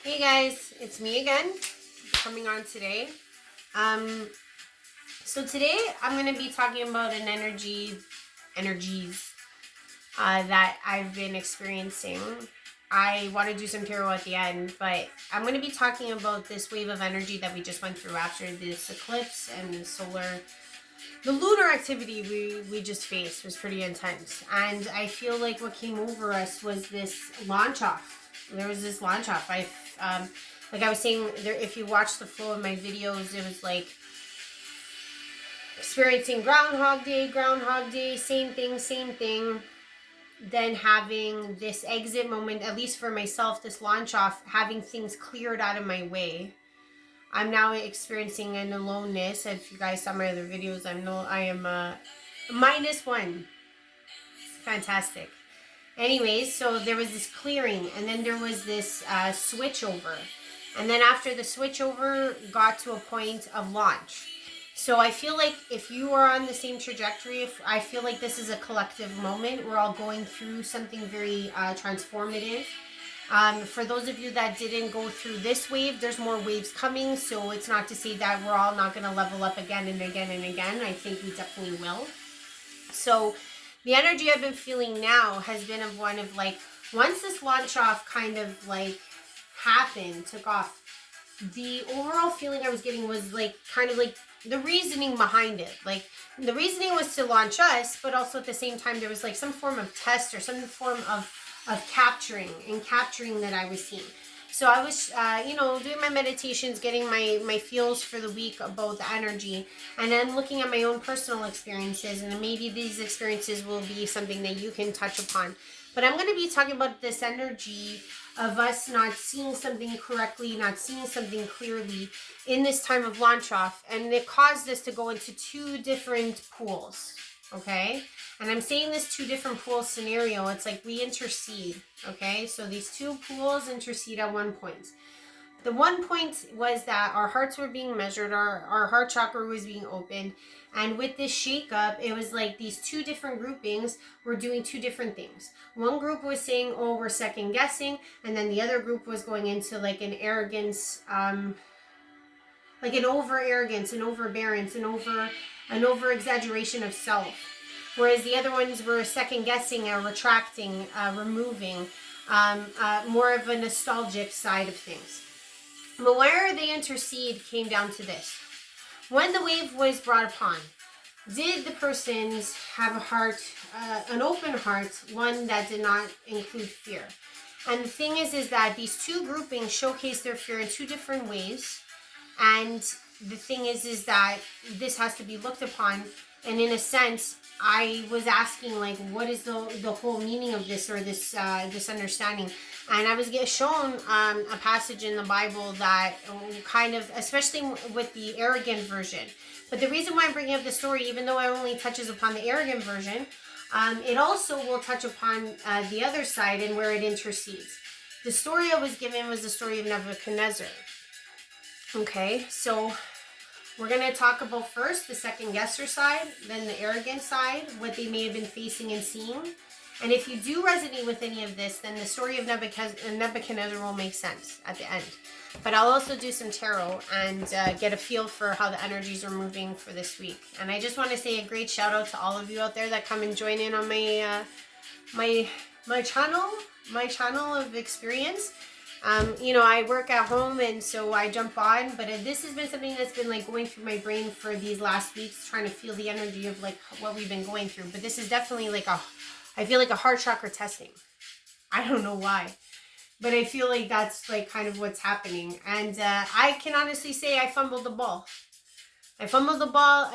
Hey guys, it's me again, coming on today. Um, so today I'm gonna be talking about an energies that I've been experiencing. I want to do some tarot at the end, but I'm going to be talking about this wave of energy that we just went through after this eclipse and the lunar activity we just faced was pretty intense. And I feel like what came over us was this launch off. There was this launch off. Like I was saying, there, if you watch the flow of my videos, it was like experiencing Groundhog Day, same thing. Then having this exit moment, at least for myself, this launch off, having things cleared out of my way. I'm now experiencing an aloneness. If you guys saw my other videos, I am -1. Fantastic. Anyways, so there was this clearing, and then there was this switch over, and then after the switch over, got to a point of launch. So I feel like if you are on the same trajectory, I feel like this is a collective moment. We're all going through something very transformative. For those of you that didn't go through this wave, there's more waves coming. So it's not to say that we're all not going to level up again and again and again. I think we definitely will. So the energy I've been feeling now has been of one of like, once this launch off kind of like happened, took off, the overall feeling I was getting was like kind of like the reasoning behind it. Like the reasoning was to launch us, but also at the same time there was like some form of test or some form of capturing that I was seeing. So I was, doing my meditations, getting my feels for the week about the energy, and then looking at my own personal experiences, and maybe these experiences will be something that you can touch upon. But I'm going to be talking about this energy of us not seeing something correctly, not seeing something clearly in this time of launch off, and it caused us to go into two different pools, okay? And I'm saying this two different pool scenario, it's like we intercede, okay? So these two pools intercede at one point. The one point was that our hearts were being measured, our heart chakra was being opened, and with this shakeup, it was like these two different groupings were doing two different things. One group was saying, oh, we're second guessing, and then the other group was going into like an arrogance, like an over arrogance, an overbearance, an over exaggeration of self. Whereas the other ones were second guessing, retracting, removing, more of a nostalgic side of things. But where they intercede came down to this. When the wave was brought upon, did the persons have a heart, an open heart, one that did not include fear? And the thing is that these two groupings showcase their fear in two different ways. And the thing is that this has to be looked upon. And in a sense, I was asking, like, what is the whole meaning of this, or this understanding? And I was shown a passage in the Bible that kind of, especially with the arrogant version. But the reason why I'm bringing up the story, even though it only touches upon the arrogant version, it also will touch upon the other side and where it intercedes. The story I was given was the story of Nebuchadnezzar. Okay, so we're going to talk about first the second guesser side, then the arrogant side, what they may have been facing and seeing. And if you do resonate with any of this, then the story of Nebuchadnezzar will make sense at the end. But I'll also do some tarot and get a feel for how the energies are moving for this week. And I just want to say a great shout out to all of you out there that come and join in on my channel of experience. I work at home, and so I jump on, but this has been something that's been like going through my brain for these last weeks, trying to feel the energy of like what we've been going through. But this is definitely like I feel like a heart chakra testing. I don't know why, but I feel like that's like kind of what's happening. And I can honestly say I fumbled the ball. I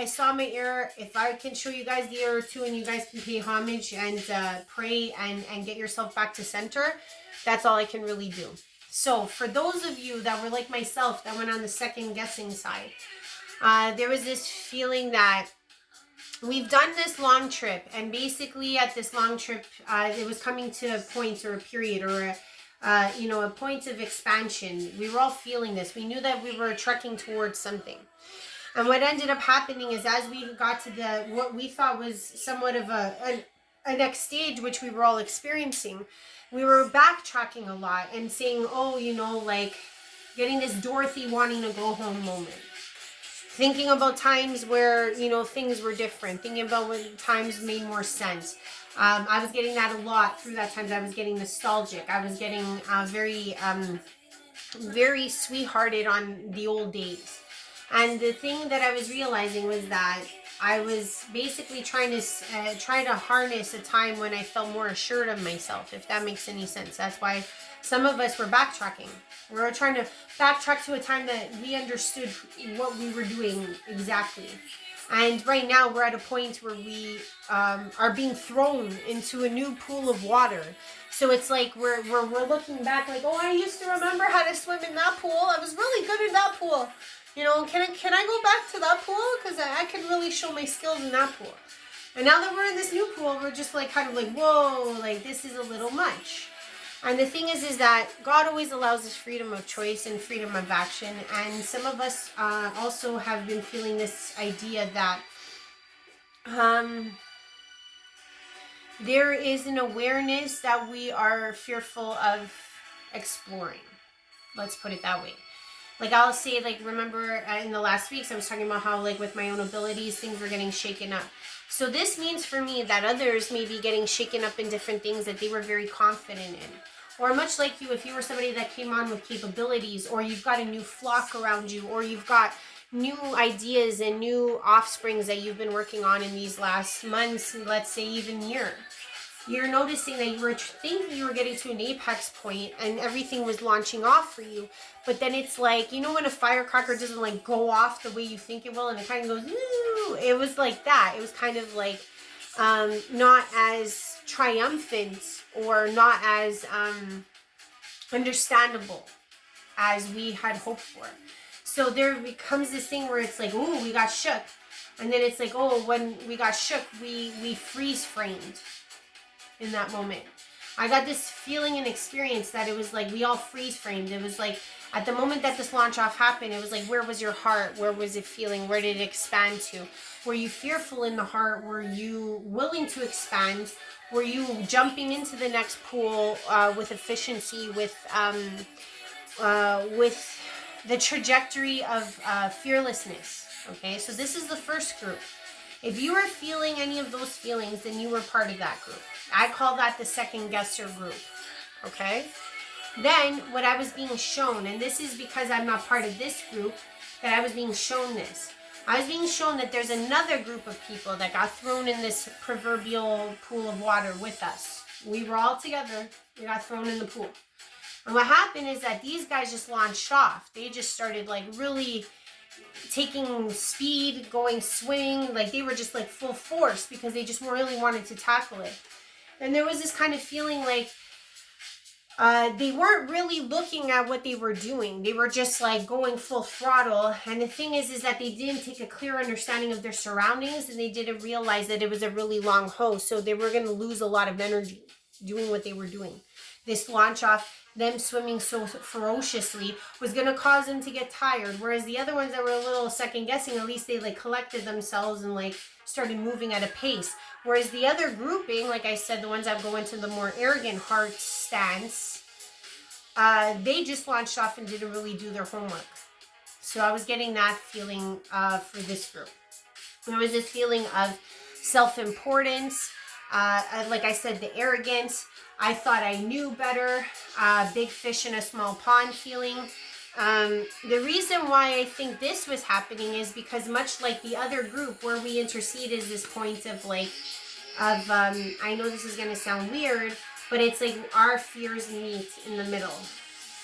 saw my error. If I can show you guys the error too, and you guys can pay homage and pray and get yourself back to center, that's all I can really do. So for those of you that were like myself, that went on the second guessing side, there was this feeling that we've done this long trip, and basically at this long trip, it was coming to a point or a period or a point of expansion. We were all feeling this. We knew that we were trekking towards something. And what ended up happening is, as we got to what we thought was somewhat of a next stage, which we were all experiencing, we were backtracking a lot and saying, oh, you know, like getting this Dorothy wanting to go home moment. Thinking about times where, you know, things were different. Thinking about when times made more sense. I was getting that a lot through that time. I was getting nostalgic. I was getting very sweethearted on the old days. And the thing that I was realizing was that I was basically trying to harness a time when I felt more assured of myself, if that makes any sense. That's why some of us were backtracking. We were trying to backtrack to a time that we understood what we were doing exactly. And right now we're at a point where we are being thrown into a new pool of water. So it's like we're looking back like, oh, I used to remember how to swim in that pool. I was really good in that pool. You know, can I go back to that pool? Because I could really show my skills in that pool. And now that we're in this new pool, we're just like kind of like, whoa, like this is a little much. And the thing is that God always allows us freedom of choice and freedom of action. And some of us also have been feeling this idea that there is an awareness that we are fearful of exploring. Let's put it that way. Like I'll say, like, remember in the last weeks I was talking about how, like, with my own abilities, things were getting shaken up. So this means for me that others may be getting shaken up in different things that they were very confident in. Or much like you, if you were somebody that came on with capabilities, or you've got a new flock around you, or you've got new ideas and new offsprings that you've been working on in these last months, let's say even year. You're noticing that you were thinking you were getting to an apex point and everything was launching off for you. But then it's like, you know when a firecracker doesn't like go off the way you think it will and it kind of goes, ooh, it was like that. It was kind of like not as triumphant or not as understandable as we had hoped for. So there becomes this thing where it's like, ooh, we got shook. And then it's like, oh, when we got shook, we freeze framed. In that moment, I got this feeling and experience that it was like we all freeze framed. It was like at the moment that this launch off happened, it was like, where was your heart? Where was it feeling? Where did it expand to? Were you fearful in the heart? Were you willing to expand? Were you jumping into the next pool with efficiency, with the trajectory of fearlessness? Okay, so this is the first group. If you are feeling any of those feelings, then you were part of that group. I call that the second guesser group. Okay? Then what I was being shown, and this is because I'm not part of this group, that I was being shown this. I was being shown that there's another group of people that got thrown in this proverbial pool of water with us. We were all together. We got thrown in the pool. And what happened is that these guys just launched off. They just started like really taking speed, going swing, like they were just like full force because they just really wanted to tackle it. And there was this kind of feeling like they weren't really looking at what they were doing. They were just like going full throttle. And the thing is that they didn't take a clear understanding of their surroundings and they didn't realize that it was a really long hose. So they were going to lose a lot of energy doing what they were doing. This launch off, them swimming so ferociously, was going to cause them to get tired. Whereas the other ones that were a little second guessing, at least they like collected themselves and like started moving at a pace. Whereas the other grouping, like I said, the ones that go into the more arrogant heart stance, they just launched off and didn't really do their homework. So I was getting that feeling for this group. There was this feeling of self-importance, like I said, the arrogance. I thought I knew better, big fish in a small pond feeling. The reason why I think this was happening is because much like the other group where we intercede is this point of like, I know this is going to sound weird, but it's like our fears meet in the middle.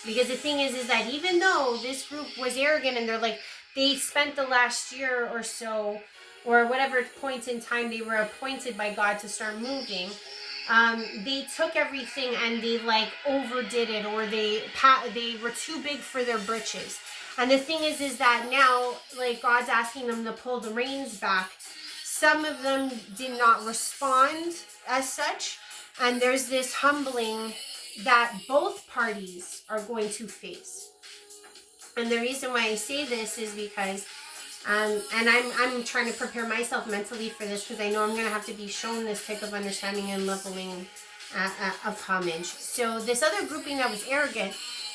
Because the thing is that even though this group was arrogant and they're like, they spent the last year or so, or whatever point in time they were appointed by God to start moving, they took everything and they like overdid it, or they were too big for their britches. And the thing is that now like God's asking them to pull the reins back. Some of them did not respond as such, and there's this humbling that both parties are going to face. And the reason why I say this is because and I'm trying to prepare myself mentally for this, because I know I'm going to have to be shown this type of understanding and leveling of homage. So this other grouping that was arrogant,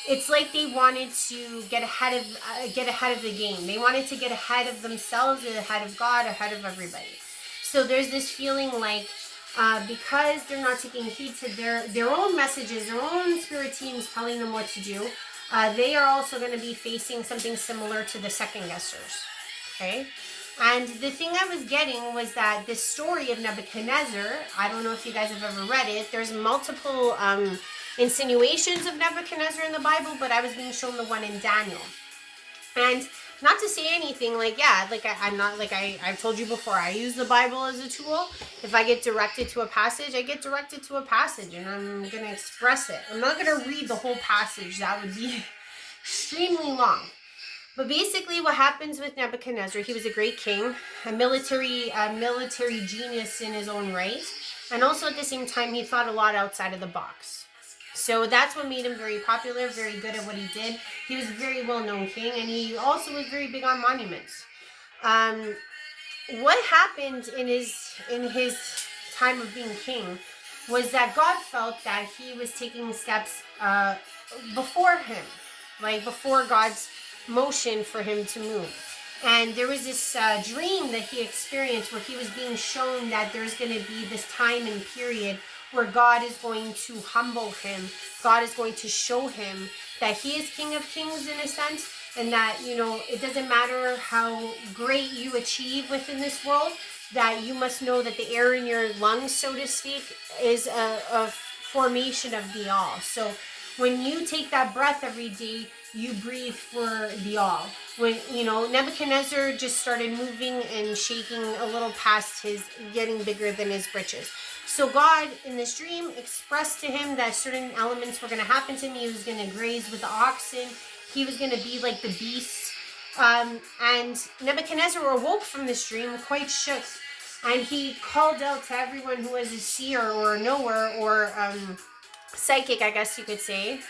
it's like they wanted to get ahead of the game. They wanted to get ahead of themselves, ahead of God, ahead of everybody. So there's this feeling like because they're not taking heed to their own messages, their own spirit teams telling them what to do, they are also going to be facing something similar to the second guessers. Okay. And the thing I was getting was that this story of Nebuchadnezzar, I don't know if you guys have ever read it, there's multiple insinuations of Nebuchadnezzar in the Bible, but I was being shown the one in Daniel. And not to say anything, like, yeah, like I'm not, like I've told you before, I use the Bible as a tool. If I get directed to a passage, I get directed to a passage and I'm going to express it. I'm not going to read the whole passage. That would be extremely long. But basically what happens with Nebuchadnezzar, he was a great king, a military genius in his own right. And also at the same time, he thought a lot outside of the box. So that's what made him very popular, very good at what he did. He was a very well-known king, and he also was very big on monuments. What happened in his time of being king was that God felt that he was taking steps before him, like before God's motion for him to move. And there was this dream that he experienced where he was being shown that there's going to be this time and period where God is going to humble him. God is going to show him that he is King of Kings in a sense, and that, you know, it doesn't matter how great you achieve within this world, that you must know that the air in your lungs, so to speak, is a formation of the all. So when you take that breath every day, you breathe for the all. When, you know, Nebuchadnezzar just started moving and shaking a little past his getting bigger than his britches. So God, in this dream, expressed to him that certain elements were going to happen to him. He was going to graze with the oxen. He was going to be like the beasts. And Nebuchadnezzar awoke from this dream quite shook. And he called out to everyone who was a seer or a knower or psychic, I guess you could say,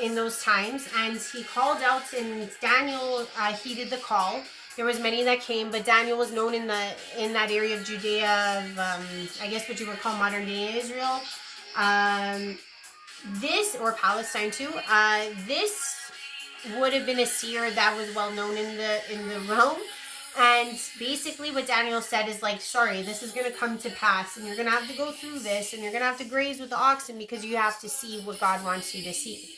in those times. And he called out, and Daniel heeded the call. There was many that came, but Daniel was known in that area of Judea, of I guess what you would call modern day Israel, this, or Palestine too. This would have been a seer that was well known in the realm. And basically what Daniel said is like, sorry, this is going to come to pass, and you're going to have to go through this, and you're going to have to graze with the oxen because you have to see what God wants you to see.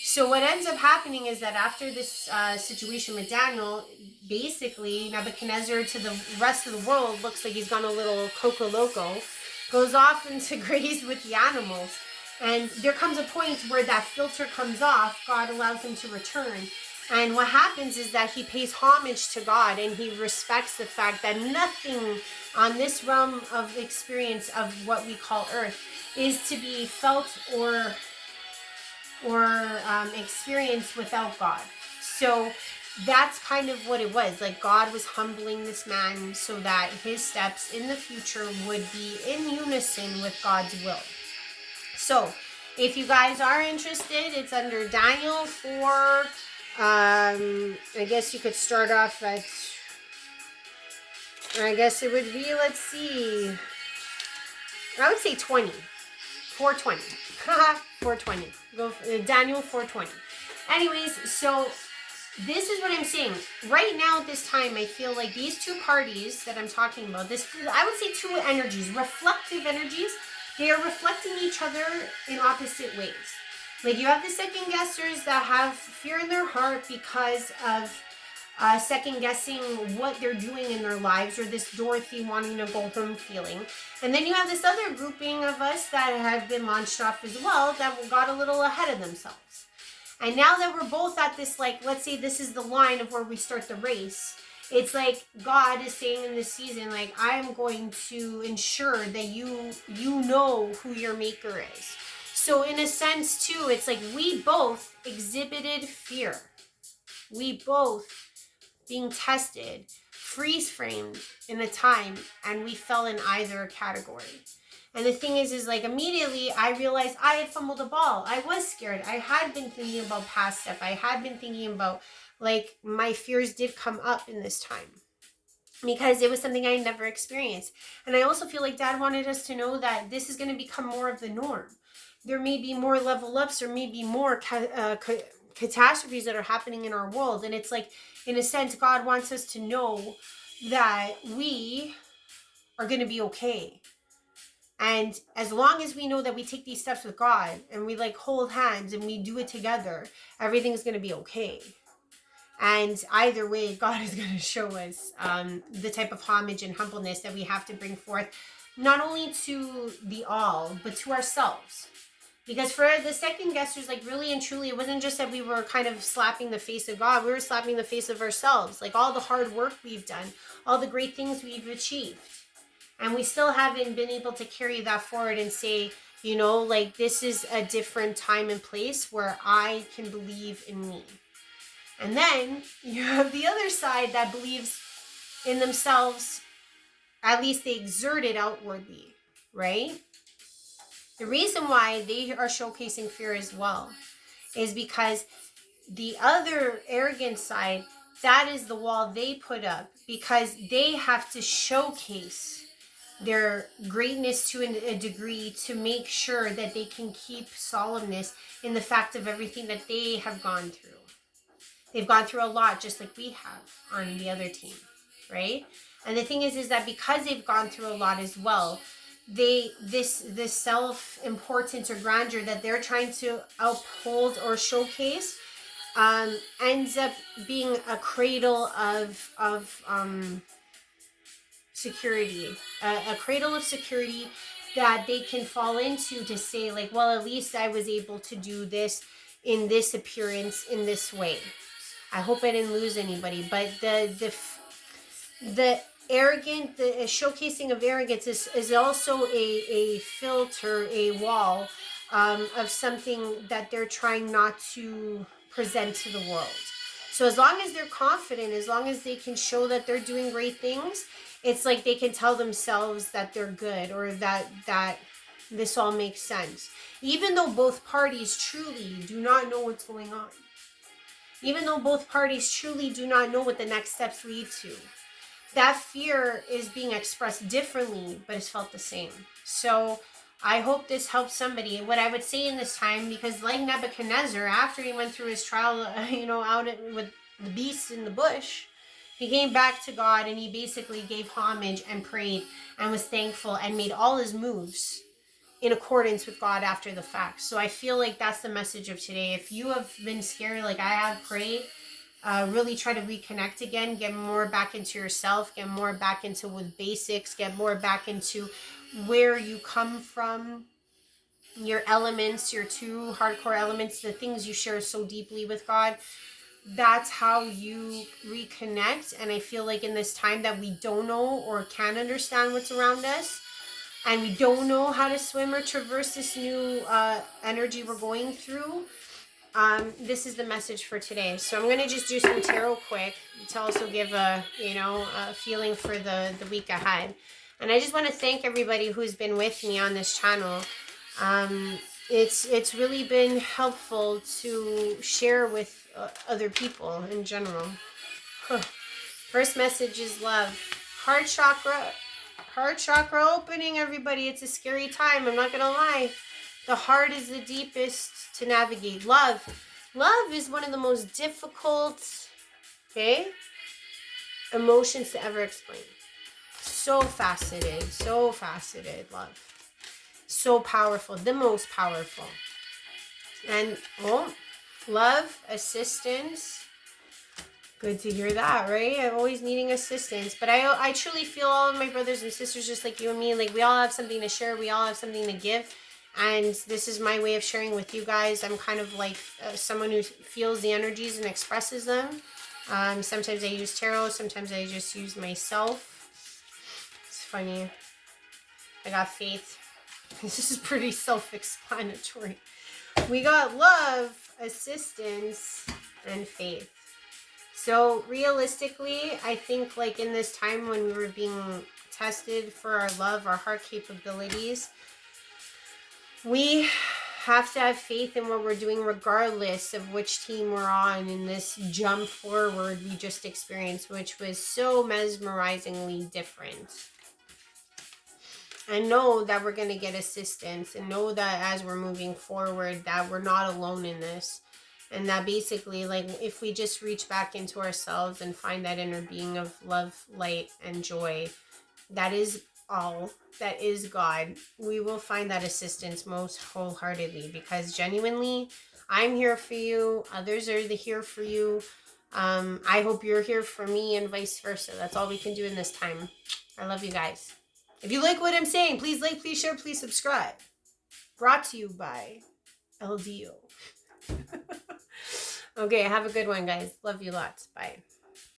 So what ends up happening is that after this situation with Daniel, basically Nebuchadnezzar, to the rest of the world, looks like he's gone a little coco loco, goes off into graze with the animals. And there comes a point where that filter comes off. God allows him to return. And what happens is that he pays homage to God, and he respects the fact that nothing on this realm of experience of what we call earth is to be felt or experienced without God. So that's kind of what it was. Like, God was humbling this man so that his steps in the future would be in unison with God's will. So if you guys are interested, it's under Daniel 4. I guess you could start off at, I guess it would be, let's see, I would say 20. 420. 420. Go Daniel 420. Anyways, so this is what I'm saying. Right now at this time, I feel like these two parties that I'm talking about, this, I would say two energies, reflective energies, they are reflecting each other in opposite ways. Like, you have the second guessers that have fear in their heart because of second guessing what they're doing in their lives, or this Dorothy wanting to go home feeling. And then you have this other grouping of us that have been launched off as well, that got a little ahead of themselves. And now that we're both at this, like, let's say this is the line of where we start the race, it's like God is saying in this season, like, I am going to ensure that you know who your maker is. So in a sense too, it's like we both exhibited fear. We both being tested, freeze framed in a time, and we fell in either category. And the thing is like, immediately I realized I had fumbled the ball. I was scared. I had been thinking about past stuff. I had been thinking about, like, my fears did come up in this time. because it was something I never experienced. And I also feel like Dad wanted us to know that this is going to become more of the norm. There may be more level ups, or maybe more catastrophes that are happening in our world. And it's like, in a sense, God wants us to know that we are going to be okay. And as long as we know that we take these steps with God and we like hold hands and we do it together, everything's going to be okay. And either way, God is going to show us the type of homage and humbleness that we have to bring forth, not only to the all, but to ourselves. Because for the second guessers, like really and truly, it wasn't just that we were kind of slapping the face of God. We were slapping the face of ourselves. Like all the hard work we've done, all the great things we've achieved. And we still haven't been able to carry that forward and say, you know, like this is a different time and place where I can believe in me. And then you have the other side that believes in themselves, at least they exert it outwardly, right? The reason why they are showcasing fear as well is because the other arrogant side, that is the wall they put up because they have to showcase their greatness to a degree to make sure that they can keep solemnness in the fact of everything that they have gone through. They've gone through a lot, just like we have on the other team, right? And the thing is that because they've gone through a lot as well, this self-importance or grandeur that they're trying to uphold or showcase ends up being a cradle of security, a cradle of security that they can fall into to say like, well, at least I was able to do this in this appearance in this way. I hope I didn't lose anybody, but the arrogant, the showcasing of arrogance is also a filter, a wall of something that they're trying not to present to the world. So as long as they're confident, as long as they can show that they're doing great things, it's like they can tell themselves that they're good or that this all makes sense. Even though both parties truly do not know what's going on. Even though both parties truly do not know what the next steps lead to. That fear is being expressed differently, but it's felt the same. So I hope this helps somebody. What I would say in this time, because like Nebuchadnezzar, after he went through his trial, out with the beasts in the bush, he came back to God and he basically gave homage and prayed and was thankful and made all his moves in accordance with God after the fact. So I feel like that's the message of today. If you have been scared like I have, prayed, really try to reconnect again, get more back into yourself, get more back into with basics, get more back into where you come from, your elements, your two hardcore elements, the things you share so deeply with God. That's how you reconnect. And I feel like in this time that we don't know or can't understand what's around us, and we don't know how to swim or traverse this new energy we're going through, this is the message for today. So I'm going to just do some tarot quick to also give a feeling for the week ahead. And I just want to thank everybody who's been with me on this channel. It's really been helpful to share with other people in general. First message is love. Heart chakra opening, everybody. It's a scary time, I'm not gonna lie. The heart is the deepest to navigate. Love is one of the most difficult emotions to ever explain. So faceted, love. So powerful, the most powerful. And love, assistance. Good to hear that, right? I'm always needing assistance. But I truly feel all of my brothers and sisters just like you and me. Like we all have something to share. We all have something to give. And this is my way of sharing with you guys. I'm kind of like someone who feels the energies and expresses them. Sometimes I use tarot. Sometimes I just use myself. It's funny. I got faith. This is pretty self-explanatory. We got love, assistance, and faith. So realistically, I think like in this time when we were being tested for our love, our heart capabilities, we have to have faith in what we're doing regardless of which team we're on in this jump forward we just experienced, which was so mesmerizingly different. And know that we're going to get assistance, and know that as we're moving forward that we're not alone in this, and that basically, like, if we just reach back into ourselves and find that inner being of love, light, and joy, that is all, that is God, we will find that assistance most wholeheartedly, because genuinely I'm here for you, others are here for you. I hope you're here for me, and vice versa. That's all we can do in this time. I love you guys. If you like what I'm saying, please like, please share, please subscribe. Brought to you by LDO. Okay, have a good one, guys. Love you lots. Bye.